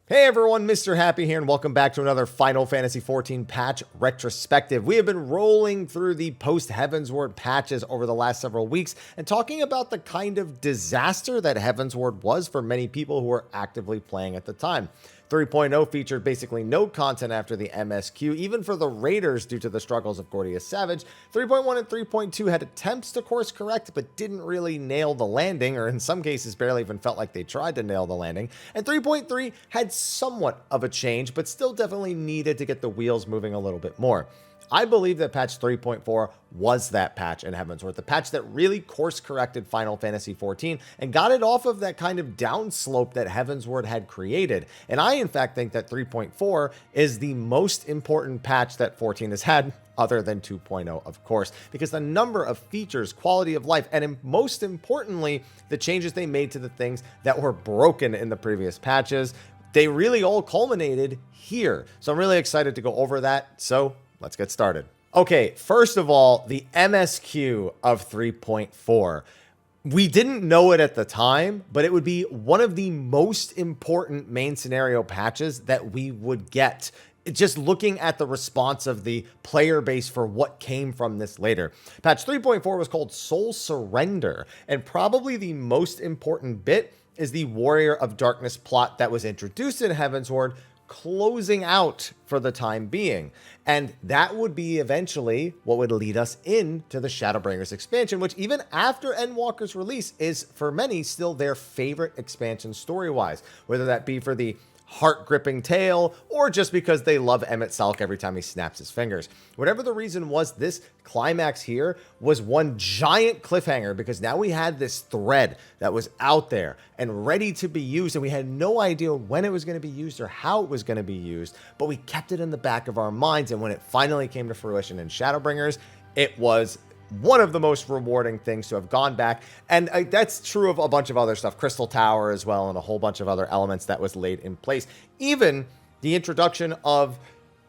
Hey everyone, Mr. Happy here, and welcome back to another Final Fantasy XIV patch retrospective. We have been rolling through the post-Heavensward patches over the last several weeks and talking about the kind of disaster that Heavensward was for many people who were actively playing at the time. 3.0 featured basically no content after the MSQ, even for the Raiders due to the struggles of Gordius Savage. 3.1 and 3.2 had attempts to course correct, but didn't really nail the landing, or in some cases barely even felt like they tried to nail the landing. And 3.3 had somewhat of a change, but still definitely needed to get the wheels moving a little bit more. I believe that patch 3.4 was that patch in Heavensward, the patch that really course-corrected Final Fantasy XIV and got it off of that kind of downslope that Heavensward had created. And I, in fact, think that 3.4 is the most important patch that 14 has had, other than 2.0, of course, because the number of features, quality of life, and most importantly, the changes they made to the things that were broken in the previous patches, they really all culminated here. So I'm really excited to go over that. So let's get started. Okay, first of all, the MSQ of 3.4. We didn't know it at the time, but it would be one of the most important main scenario patches that we would get. Just looking at the response of the player base for what came from this later. Patch 3.4 was called Soul Surrender, and probably the most important bit is the Warrior of Darkness plot that was introduced in Heavensward, closing out for the time being. And that would be eventually what would lead us into the Shadowbringers expansion, which even after Endwalker's release is for many still their favorite expansion story-wise, whether that be for the heart-gripping tale or just because they love Emmett Salk every time he snaps his fingers. Whatever the reason was, this climax here was one giant cliffhanger because now we had this thread that was out there and ready to be used, and we had no idea when it was going to be used or how it was going to be used, but we kept it in the back of our minds, and when it finally came to fruition in Shadowbringers, it was one of the most rewarding things to have gone back. And that's true of a bunch of other stuff, Crystal Tower as well, and a whole bunch of other elements that was laid in place. Even the introduction of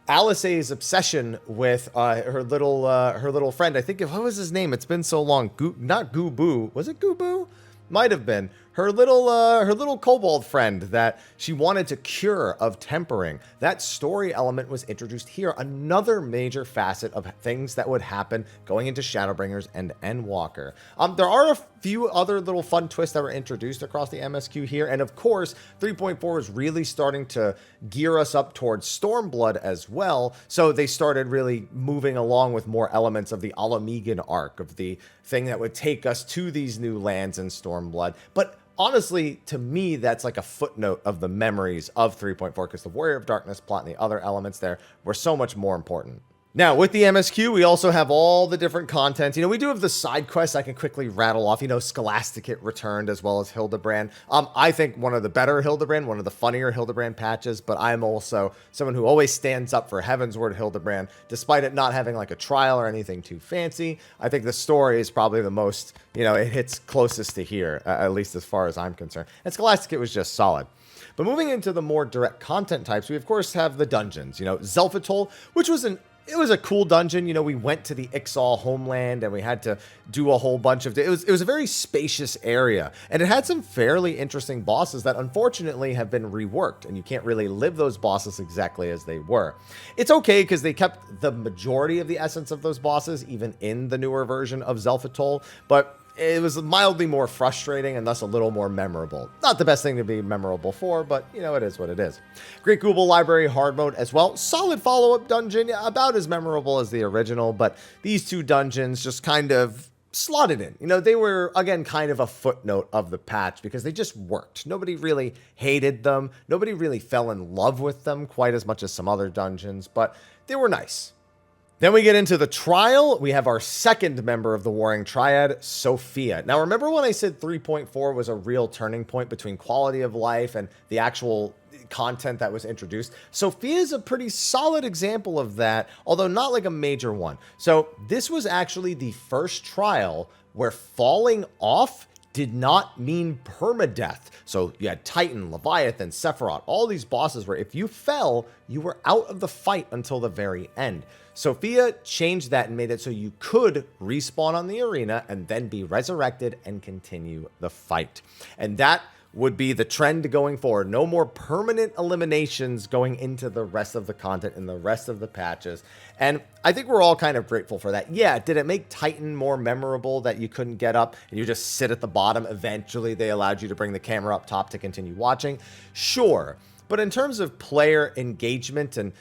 Alice's obsession with her little friend. I think, what was his name? It's been so long. Not Goo-Boo. Was it Goo-Boo? Might have been. Her little kobold friend that she wanted to cure of tempering. That story element was introduced here. Another major facet of things that would happen going into Shadowbringers and Endwalker. There are a few other little fun twists that were introduced across the MSQ here. And of course, 3.4 is really starting to gear us up towards Stormblood as well. So they started really moving along with more elements of the Alamegan arc, of the thing that would take us to these new lands in Stormblood. But honestly, to me, that's like a footnote of the memories of 3.4 because the Warrior of Darkness plot and the other elements there were so much more important. Now, with the MSQ, we also have all the different content. We do have the side quests I can quickly rattle off. Scholasticate returned as well as Hildebrand. I think one of the better Hildebrand, one of the funnier Hildebrand patches, but I'm also someone who always stands up for Heavensward Hildebrand, despite it not having like a trial or anything too fancy. I think the story is probably the most, it hits closest to here, at least as far as I'm concerned. And Scholasticate was just solid. But moving into the more direct content types, we of course have the dungeons. Zelphatol, which was it was a cool dungeon. We went to the Ixal homeland and we had to do a whole bunch of... It was a very spacious area, and it had some fairly interesting bosses that unfortunately have been reworked, and you can't really live those bosses exactly as they were. It's okay because they kept the majority of the essence of those bosses even in the newer version of Zelphatol, but it was mildly more frustrating and thus a little more memorable. Not the best thing to be memorable for, but it is what it is. Great Google Library hard mode as well. Solid follow-up dungeon, about as memorable as the original, but these two dungeons just kind of slotted in. They were, again, kind of a footnote of the patch because they just worked. Nobody really hated them. Nobody really fell in love with them quite as much as some other dungeons, but they were nice. Then we get into the trial. We have our second member of the Warring Triad, Sophia. Now, remember when I said 3.4 was a real turning point between quality of life and the actual content that was introduced? Sophia is a pretty solid example of that, although not like a major one. So this was actually the first trial where falling off did not mean permadeath. So you had Titan, Leviathan, Sephiroth, all these bosses where if you fell, you were out of the fight until the very end. Sophia changed that and made it so you could respawn on the arena and then be resurrected and continue the fight. And that would be the trend going forward. No more permanent eliminations going into the rest of the content and the rest of the patches. And I think we're all kind of grateful for that. Yeah, did it make Titan more memorable that you couldn't get up and you just sit at the bottom? Eventually, they allowed you to bring the camera up top to continue watching. Sure. But in terms of player engagement and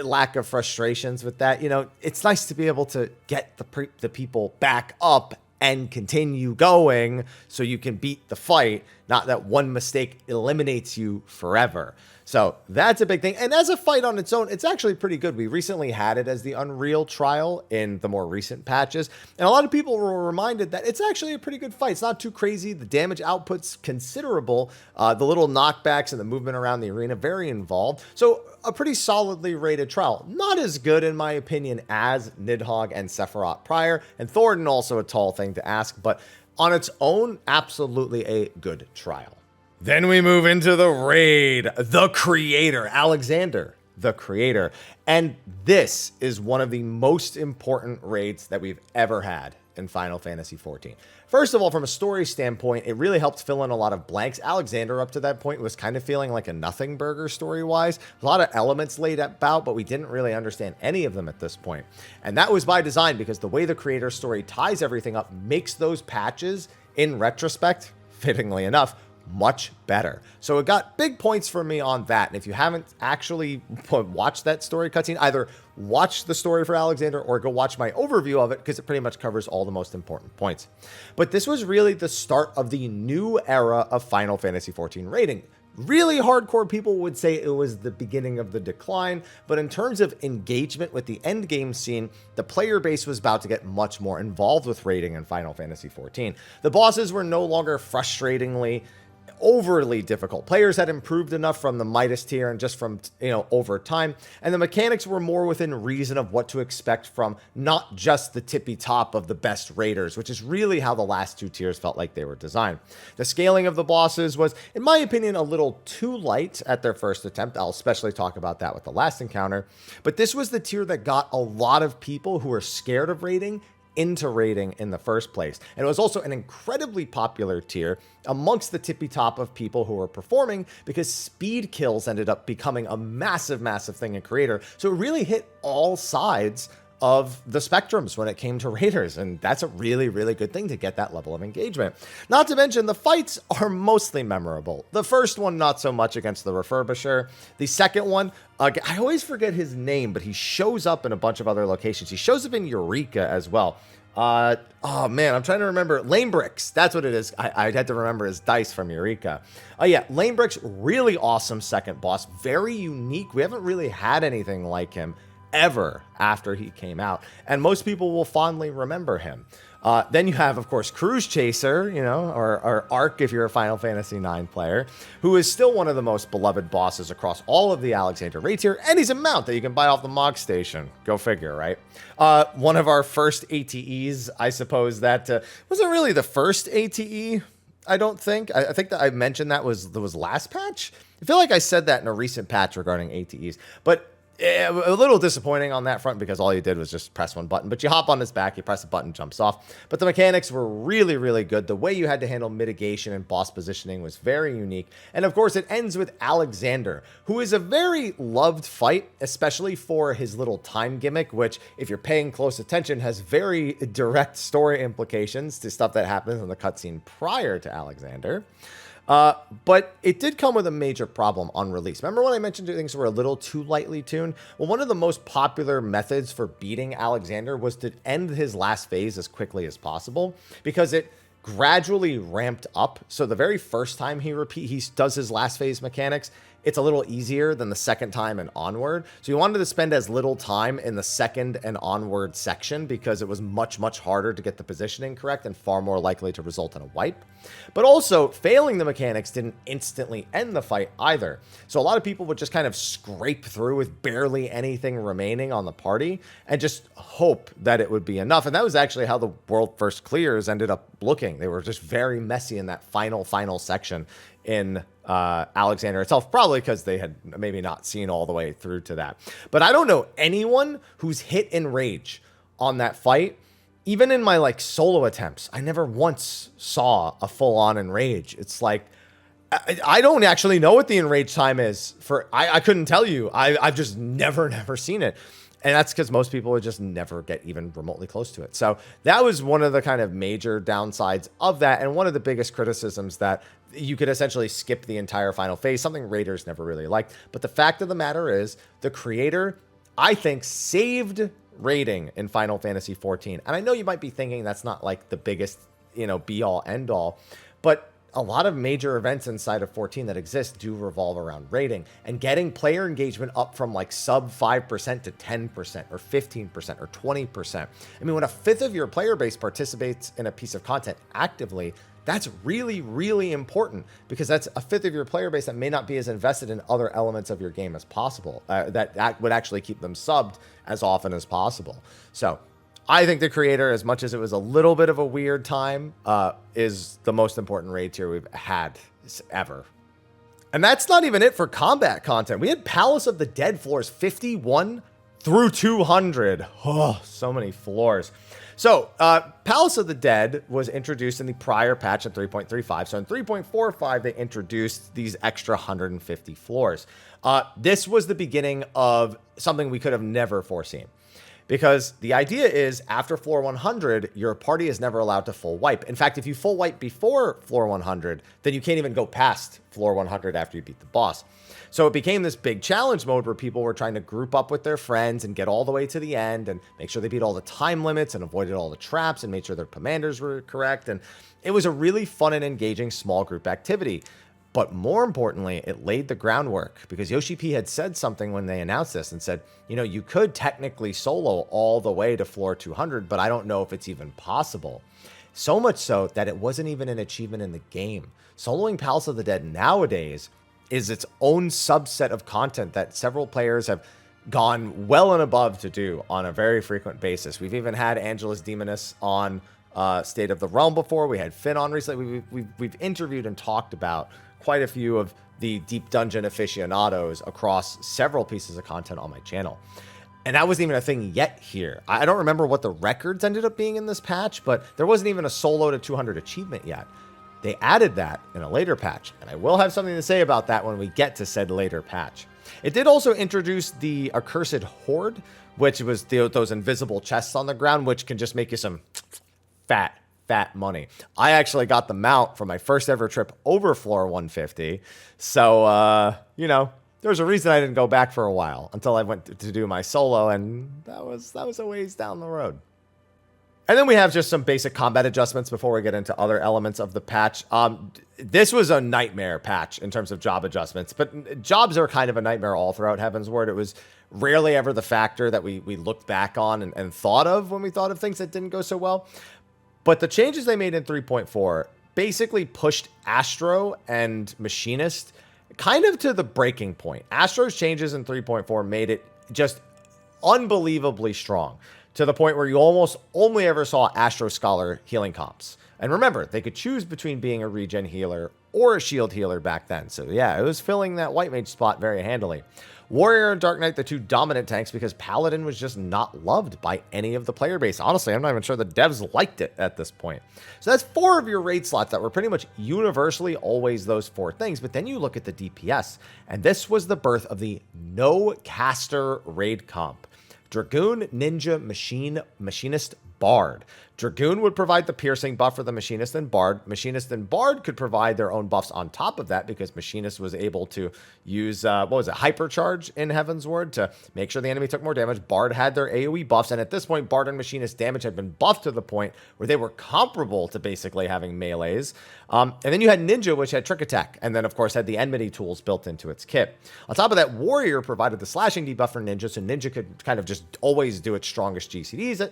lack of frustrations with that, it's nice to be able to get the people back up and continue going so you can beat the fight, not that one mistake eliminates you forever. So that's a big thing. And as a fight on its own, it's actually pretty good. We recently had it as the Unreal trial in the more recent patches. And a lot of people were reminded that it's actually a pretty good fight. It's not too crazy. The damage output's considerable. The little knockbacks and the movement around the arena, very involved. So a pretty solidly rated trial. Not as good, in my opinion, as Nidhogg and Sephiroth prior. And Thornton also a tall thing to ask. But on its own, absolutely a good trial. Then we move into the raid, the creator, Alexander, the creator. And this is one of the most important raids that we've ever had in Final Fantasy XIV. First of all, from a story standpoint, it really helped fill in a lot of blanks. Alexander, up to that point, was kind of feeling like a nothing burger story-wise. A lot of elements laid about, but we didn't really understand any of them at this point. And that was by design, because the way the creator story ties everything up makes those patches, in retrospect, fittingly enough, much better. So it got big points for me on that. And if you haven't actually watched that story cutscene, either watch the story for Alexander or go watch my overview of it, because it pretty much covers all the most important points. But this was really the start of the new era of Final Fantasy XIV raiding. Really hardcore people would say it was the beginning of the decline, but in terms of engagement with the endgame scene, the player base was about to get much more involved with raiding in Final Fantasy XIV. The bosses were no longer frustratingly overly difficult. Players had improved enough from the Midas tier and just from, over time. And the mechanics were more within reason of what to expect from not just the tippy top of the best raiders, which is really how the last two tiers felt like they were designed. The scaling of the bosses was, in my opinion, a little too light at their first attempt. I'll especially talk about that with the last encounter. But this was the tier that got a lot of people who were scared of raiding into raiding in the first place. And it was also an incredibly popular tier amongst the tippy top of people who were performing, because speed kills ended up becoming a massive, massive thing in creator. So it really hit all sides of the spectrums when it came to raiders, and that's a really, really good thing to get that level of engagement. Not to mention, the fights are mostly memorable. The first one, not so much, against the Refurbisher. The second one, I always forget his name, but he shows up in a bunch of other locations. He shows up in Eureka as well. Oh man, I'm trying to remember. Lanebricks, that's what it is. I had to remember his dice from Eureka. Oh yeah, Lanebricks, really awesome second boss. Very unique. We haven't really had anything like him ever after he came out, and most people will fondly remember him. Then you have, of course, Cruise Chaser, or Arc if you're a Final Fantasy IX player, who is still one of the most beloved bosses across all of the Alexander raid tier, and he's a mount that you can buy off the Mog Station. Go figure, right? One of our first ATEs, I suppose that wasn't really the first ATE, I don't think. I think that I mentioned that was last patch. I feel like I said that in a recent patch regarding ATEs, but a little disappointing on that front, because all you did was just press one button, but you hop on his back, you press a button, jumps off. But the mechanics were really, really good. The way you had to handle mitigation and boss positioning was very unique. And of course, it ends with Alexander, who is a very loved fight, especially for his little time gimmick, which, if you're paying close attention, has very direct story implications to stuff that happens in the cutscene prior to Alexander. But it did come with a major problem on release. Remember when I mentioned things were a little too lightly tuned? Well, one of the most popular methods for beating Alexander was to end his last phase as quickly as possible, because it gradually ramped up. So the very first time he does his last phase mechanics, it's a little easier than the second time and onward. So you wanted to spend as little time in the second and onward section, because it was much, much harder to get the positioning correct and far more likely to result in a wipe. But also, failing the mechanics didn't instantly end the fight either. So a lot of people would just kind of scrape through with barely anything remaining on the party and just hope that it would be enough. And that was actually how the world first clears ended up looking. They were just very messy in that final section in Alexander itself, probably because they had maybe not seen all the way through to that. But I don't know anyone who's hit enrage on that fight. Even in my solo attempts, I never once saw a full-on enrage. It's like, I don't actually know what the enrage time is for. I couldn't tell you. I've just never seen it. And that's because most people would just never get even remotely close to it. So that was one of the kind of major downsides of that. And one of the biggest criticisms, that you could essentially skip the entire final phase, something raiders never really liked. But the fact of the matter is, the creator, I think, saved raiding in Final Fantasy XIV. And I know you might be thinking that's not like the biggest, be all end all, but a lot of major events inside of 14 that exist do revolve around raiding, and getting player engagement up from like sub 5% to 10% or 15% or 20%. I mean, when a fifth of your player base participates in a piece of content actively, that's really, really important, because that's a fifth of your player base that may not be as invested in other elements of your game as possible, that would actually keep them subbed as often as possible. So I think the creator, as much as it was a little bit of a weird time, is the most important raid tier we've had ever. And that's not even it for combat content. We had Palace of the Dead floors 51 through 200. Oh, so many floors. So Palace of the Dead was introduced in the prior patch in 3.35. So in 3.45, they introduced these extra 150 floors. This was the beginning of something we could have never foreseen. Because the idea is, after floor 100, your party is never allowed to full wipe. In fact, if you full wipe before floor 100, then you can't even go past floor 100 after you beat the boss. So it became this big challenge mode where people were trying to group up with their friends and get all the way to the end and make sure they beat all the time limits and avoided all the traps and made sure their commanders were correct. And it was a really fun and engaging small group activity. But more importantly, it laid the groundwork, because Yoshi P had said something when they announced this and said, you could technically solo all the way to floor 200, but I don't know if it's even possible. So much so that it wasn't even an achievement in the game. Soloing Palace of the Dead nowadays is its own subset of content that several players have gone well and above to do on a very frequent basis. We've even had Angelus Demoness on State of the Realm before. We had Finn on recently. We've interviewed and talked about quite a few of the deep dungeon aficionados across several pieces of content on my channel. And that wasn't even a thing yet here. I don't remember what the records ended up being in this patch, but there wasn't even a solo to 200 achievement yet. They added that in a later patch, and I will have something to say about that when we get to said later patch. It did also introduce the Accursed Horde, which was those invisible chests on the ground, which can just make you some fat money. I actually got the mount for my first ever trip over floor 150. So, there's a reason I didn't go back for a while until I went to do my solo, and that was a ways down the road. And then we have just some basic combat adjustments before we get into other elements of the patch. This was a nightmare patch in terms of job adjustments, but jobs are kind of a nightmare all throughout Heavensward. It was rarely ever the factor that we looked back on and thought of when we thought of things that didn't go so well. But the changes they made in 3.4 basically pushed Astro and Machinist kind of to the breaking point. Astro's changes in 3.4 made it just unbelievably strong, to the point where you almost only ever saw Astro Scholar healing comps. And remember, they could choose between being a regen healer or a shield healer back then. So yeah, it was filling that white mage spot very handily. Warrior and Dark Knight, the two dominant tanks, because Paladin was just not loved by any of the player base. Honestly, I'm not even sure the devs liked it at this point. So that's 4 of your raid slots that were pretty much universally always those 4 things. But then you look at the DPS, and this was the birth of the no caster raid comp. Dragoon, Ninja, Machinist, Bard. Dragoon would provide the piercing buff for the Machinist and Bard. Machinist and Bard could provide their own buffs on top of that, because Machinist was able to use, Hypercharge in Heavensward to make sure the enemy took more damage. Bard had their AoE buffs, and at this point, Bard and Machinist damage had been buffed to the point where they were comparable to basically having melees. And then you had Ninja, which had Trick Attack, and then, of course, had the enmity tools built into its kit. On top of that, Warrior provided the slashing debuff for Ninja, so Ninja could kind of just always do its strongest GCDs.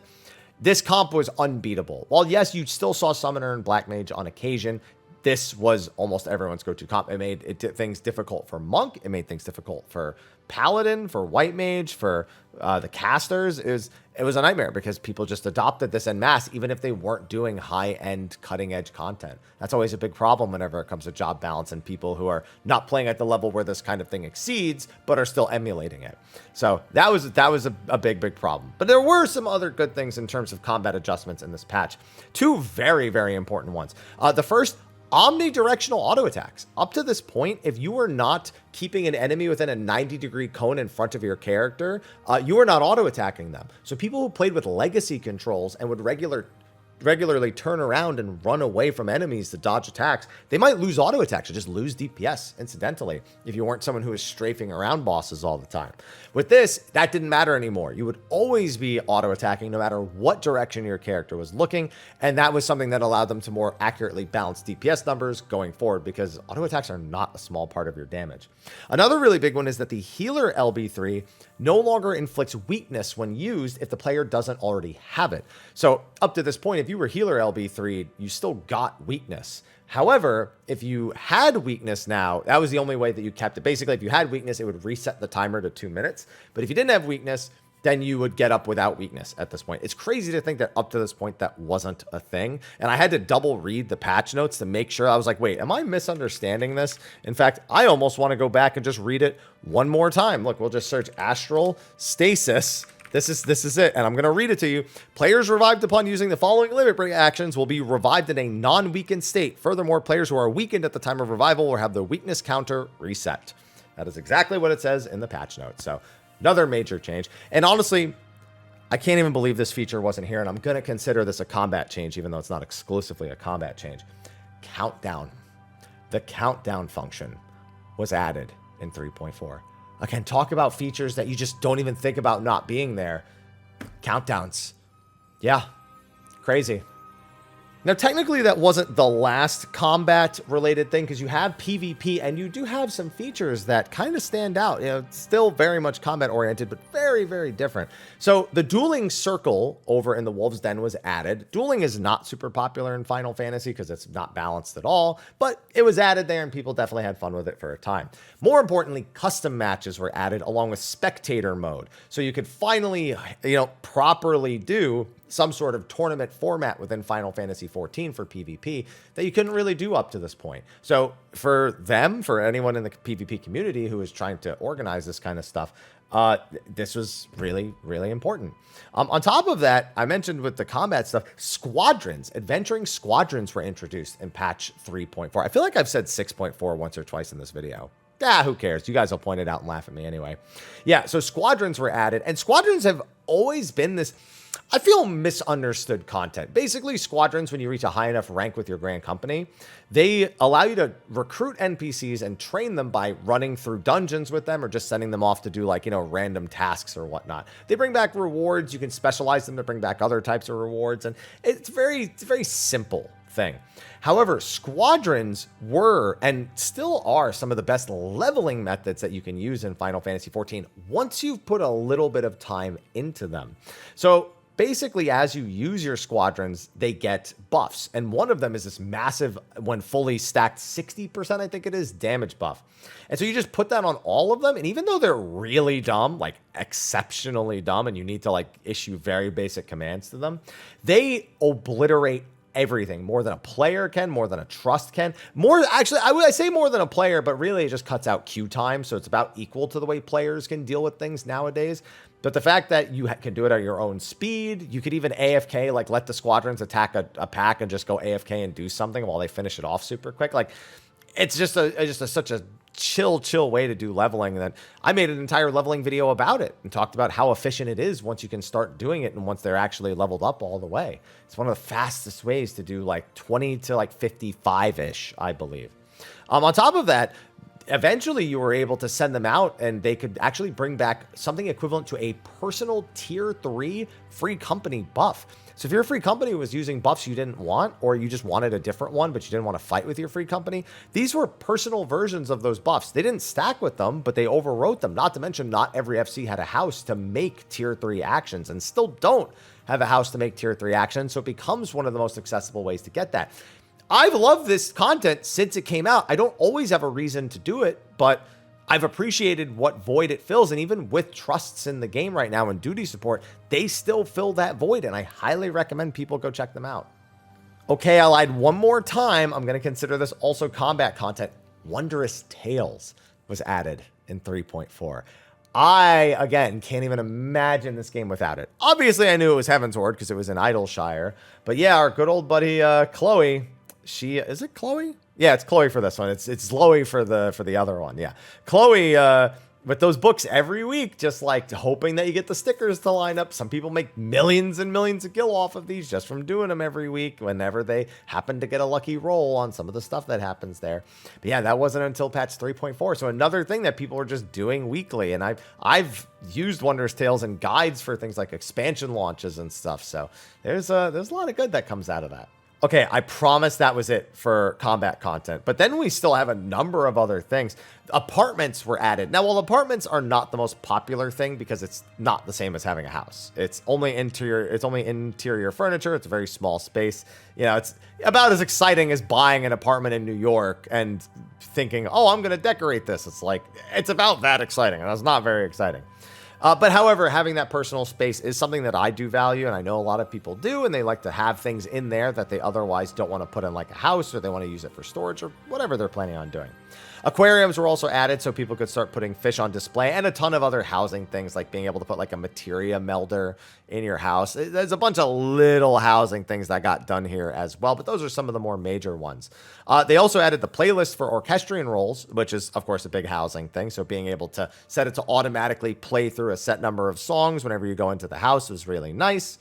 This comp was unbeatable. While, yes, you still saw Summoner and Black Mage on occasion, this was almost everyone's go-to comp. It made things difficult for Monk. It made things difficult for Paladin, for White Mage, for the casters. It was a nightmare, because people just adopted this en masse, even if they weren't doing high-end, cutting-edge content. That's always a big problem whenever it comes to job balance and people who are not playing at the level where this kind of thing exceeds, but are still emulating it. So that was a big problem. But there were some other good things in terms of combat adjustments in this patch. 2 very, very important ones. The first, Omnidirectional auto attacks. Up to this point, if you were not keeping an enemy within a 90-degree cone in front of your character, you were not auto attacking them. So people who played with legacy controls and would regularly turn around and run away from enemies to dodge attacks, they might lose auto attacks or just lose DPS incidentally if you weren't someone who was strafing around bosses all the time. With this, that didn't matter anymore. You would always be auto attacking no matter what direction your character was looking, and that was something that allowed them to more accurately balance DPS numbers going forward, because auto attacks are not a small part of your damage. Another really big one is that the healer LB3 no longer inflicts weakness when used if the player doesn't already have it. So up to this point, if you were healer LB3, you still got weakness. However, if you had weakness now, that was the only way that you kept it. Basically, if you had weakness, it would reset the timer to 2 minutes. But if you didn't have weakness, then you would get up without weakness at this point. It's crazy to think that up to this point, that wasn't a thing. And I had to double read the patch notes to make sure. I was like, wait, am I misunderstanding this? In fact, I almost want to go back and just read it one more time. Look, we'll just search Astral Stasis. This is it, and I'm going to read it to you. Players revived upon using the following limit break actions will be revived in a non-weakened state. Furthermore, players who are weakened at the time of revival will have the weakness counter reset. That is exactly what it says in the patch notes. So another major change. And honestly, I can't even believe this feature wasn't here, and I'm going to consider this a combat change, even though it's not exclusively a combat change. Countdown. The countdown function was added in 3.4. Again, talk about features that you just don't even think about not being there. Countdowns. Yeah, crazy. Now, technically, that wasn't the last combat-related thing, because you have PvP, and you do have some features that kind of stand out. You know, it's still very much combat-oriented, but very, very different. So, the dueling circle over in the Wolf's Den was added. Dueling is not super popular in Final Fantasy because it's not balanced at all, but it was added there, and people definitely had fun with it for a time. More importantly, custom matches were added along with spectator mode, so you could finally, properly do some sort of tournament format within Final Fantasy XIV for PvP that you couldn't really do up to this point. So for anyone in the PvP community who is trying to organize this kind of stuff, this was really, really important. On top of that, I mentioned with the combat stuff, squadrons, adventuring squadrons were introduced in patch 3.4. I feel like I've said 6.4 once or twice in this video. Who cares? You guys will point it out and laugh at me anyway. Yeah, so squadrons were added, and squadrons have always been this, I feel, misunderstood content. Basically, squadrons, when you reach a high enough rank with your grand company, they allow you to recruit NPCs and train them by running through dungeons with them or just sending them off to do random tasks or whatnot. They bring back rewards. You can specialize them to bring back other types of rewards, and it's very simple thing. However, squadrons were and still are some of the best leveling methods that you can use in Final Fantasy XIV once you've put a little bit of time into them. So basically, as you use your squadrons, they get buffs. And one of them is this massive, when fully stacked, 60%, I think it is, damage buff. And so you just put that on all of them. And even though they're really dumb, exceptionally dumb, and you need to issue very basic commands to them, they obliterate everything more than a player can, more than a trust can. I say more than a player, but really it just cuts out queue time. So it's about equal to the way players can deal with things nowadays. But the fact that you can do it at your own speed, you could even AFK, let the squadrons attack a pack and just go AFK and do something while they finish it off super quick. It's just such a chill way to do leveling that I made an entire leveling video about it and talked about how efficient it is once you can start doing it and once they're actually leveled up all the way. It's one of the fastest ways to do 20 to 55-ish, I believe. On top of that, eventually you were able to send them out and they could actually bring back something equivalent to a personal tier 3 free company buff. So if your free company was using buffs you didn't want, or you just wanted a different one, but you didn't want to fight with your free company, these were personal versions of those buffs. They didn't stack with them, but they overwrote them. Not to mention, not every FC had a house to make tier 3 actions, and still don't have a house to make tier 3 actions. So it becomes one of the most accessible ways to get that. I've loved this content since it came out. I don't always have a reason to do it, but I've appreciated what void it fills. And even with trusts in the game right now and duty support, they still fill that void. And I highly recommend people go check them out. Okay, I lied one more time. I'm going to consider this also combat content. Wondrous Tales was added in 3.4. I, again, can't even imagine this game without it. Obviously, I knew it was Heavensward because it was in Idleshire. But yeah, our good old buddy Chloe, she, is it Chloe? Yeah, it's Chloe for this one. It's Chloe for the other one. Yeah. Chloe, with those books every week, just like hoping that you get the stickers to line up. Some people make millions and millions of gil off of these just from doing them every week whenever they happen to get a lucky roll on some of the stuff that happens there. But yeah, that wasn't until patch 3.4. So another thing that people are just doing weekly. And I've used Wondrous Tales and guides for things like expansion launches and stuff. So there's a lot of good that comes out of that. Okay, I promise that was it for combat content, but then we still have a number of other things. Apartments were added. Now, while apartments are not the most popular thing because it's not the same as having a house. It's only interior furniture. It's a very small space. You know, it's about as exciting as buying an apartment in New York and thinking, oh, I'm going to decorate this. It's like, it's about that exciting, and it's not very exciting. But however, having that personal space is something that I do value, and I know a lot of people do, and they like to have things in there that they otherwise don't want to put in like a house, or they want to use it for storage or whatever they're planning on doing. Aquariums were also added so people could start putting fish on display, and a ton of other housing things like being able to put like a materia melder in your house. There's a bunch of little housing things that got done here as well, but those are some of the more major ones. They also added the playlist for orchestrion rolls, which is of course a big housing thing. So being able to set it to automatically play through a set number of songs whenever you go into the house was really nice.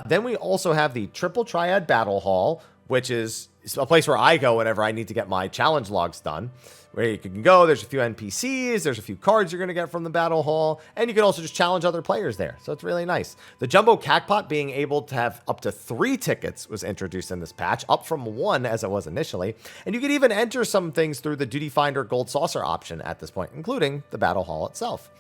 Then we also have the Triple Triad Battle Hall, which is a place where I go whenever I need to get my challenge logs done. Where you can go, there's a few NPCs, there's a few cards you're going to get from the Battle Hall, and you can also just challenge other players there. So it's really nice. The Jumbo Cacpot being able to have up to 3 tickets was introduced in this patch, up from 1 as it was initially. And you could even enter some things through the Duty Finder Gold Saucer option at this point, including the Battle Hall itself.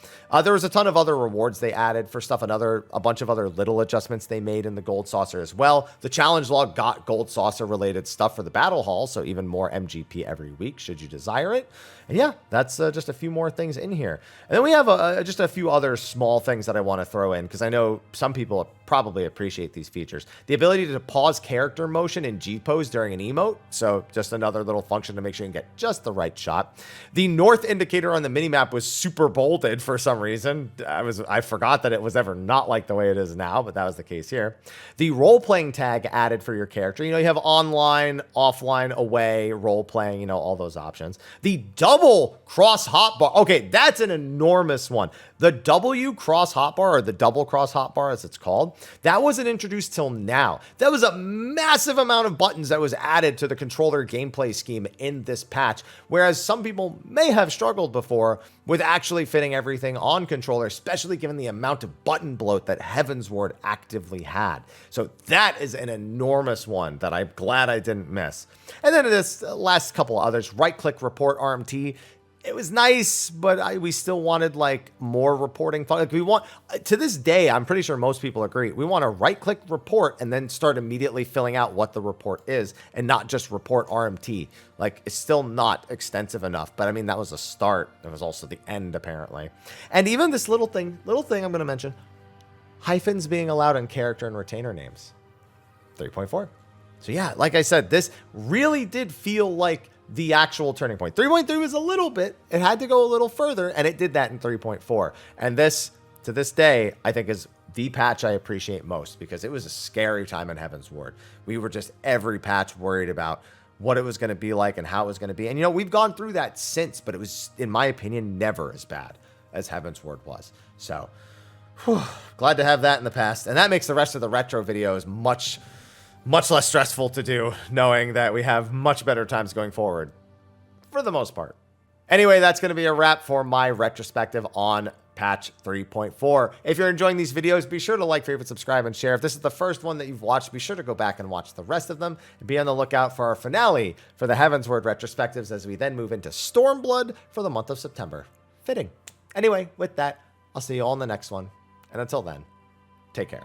There was a ton of other rewards they added for stuff, a bunch of other little adjustments they made in the Gold Saucer as well. The challenge log got Gold Saucer related stuff for the Battle Hall, so even more MGP every week should you desire it. And yeah, that's just a few more things in here. And then we have just a few other small things that I want to throw in because I know some people probably appreciate these features. The ability to pause character motion in G-pose during an emote. So just another little function to make sure you can get just the right shot. The north indicator on the minimap was super bolded for some reason. I forgot that it was ever not like the way it is now, but that was the case here. The role-playing tag added for your character. You know, you have online, offline, away, role-playing, you know, all those options. The double cross hotbar. Okay, that's an enormous one. The W cross hotbar, or the double cross hotbar as it's called, that wasn't introduced till now. That was a massive amount of buttons that was added to the controller gameplay scheme in this patch, whereas some people may have struggled before with actually fitting everything on controller, especially given the amount of button bloat that Heavensward actively had. So that is an enormous one that I'm glad I didn't miss. And then this last couple others, right-click report RMT. It was nice, but we still wanted like more reporting. Like we want, to this day, I'm pretty sure most people agree, we want to right-click report and then start immediately filling out what the report is and not just report RMT. Like it's still not extensive enough, but I mean, that was a start. It was also the end apparently. And even this little thing I'm going to mention, hyphens being allowed in character and retainer names, 3.4. So yeah, like I said, this really did feel like the actual turning point. 3.3 was a little bit, it had to go a little further, and it did that in 3.4. And this, to this day, I think is the patch I appreciate most because it was a scary time in Heavensward. We were just every patch worried about what it was going to be like and how it was going to be. And you know, we've gone through that since, but it was, in my opinion, never as bad as Heavensward was. So, glad to have that in the past. And that makes the rest of the retro videos much less stressful to do, knowing that we have much better times going forward, for the most part. Anyway, that's going to be a wrap for my retrospective on patch 3.4. If you're enjoying these videos, be sure to like, favorite, subscribe, and share. If this is the first one that you've watched, be sure to go back and watch the rest of them, and be on the lookout for our finale for the Heavensward retrospectives as we then move into Stormblood for the month of September. Fitting. Anyway, with that, I'll see you all in the next one, and until then, take care.